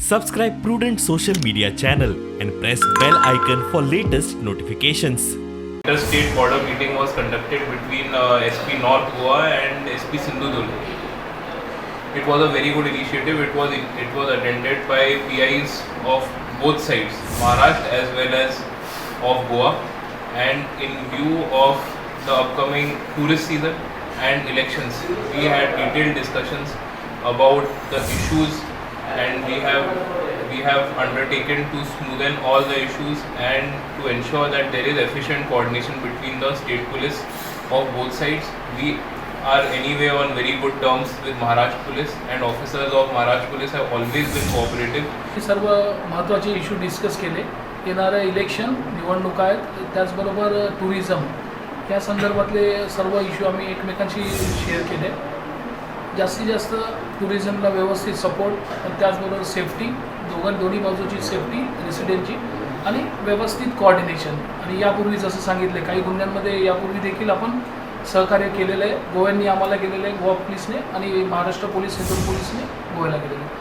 Subscribe Prudent social media channel and press bell icon for latest notifications. Inter-state border meeting was conducted between SP North Goa and SP Sindhudurg. It was a very good initiative. It was attended by PIs of both sides, Maharashtra as well as of Goa, and in view of the upcoming tourist season and elections, we had detailed discussions about the issues, and we have undertaken to smoothen all the issues and to ensure that there is efficient coordination between the state police of both sides. We are anyway on very good terms with Maharashtra police, and officers of Maharashtra police have always been cooperative. हे सर्व महत्त्वाचे issue discuss केले. येणारं election, निवडणुका आहेत, त्याचबरोबर tourism या संदर्भातले सर्व issue आम्ही एकमेकांशी शेअर केले. जास्तीत जास्त टुरिझमला व्यवस्थित सपोर्ट, पण त्याचबरोबर सेफ्टी, दोन्ही बाजूची सेफ्टी रेसिडेंटची, आणि व्यवस्थित कोऑर्डिनेशन. आणि यापूर्वी जसं सांगितले, काही गुन्ह्यांमध्ये यापूर्वी देखील आपण सहकार्य केलेलं आहे. गोव्यांनी आम्हाला केलेलं आहे, गोवा पोलिसने, आणि महाराष्ट्र पोलीस, सेंट्रल पोलिसने गोव्याला केलेलं आहे.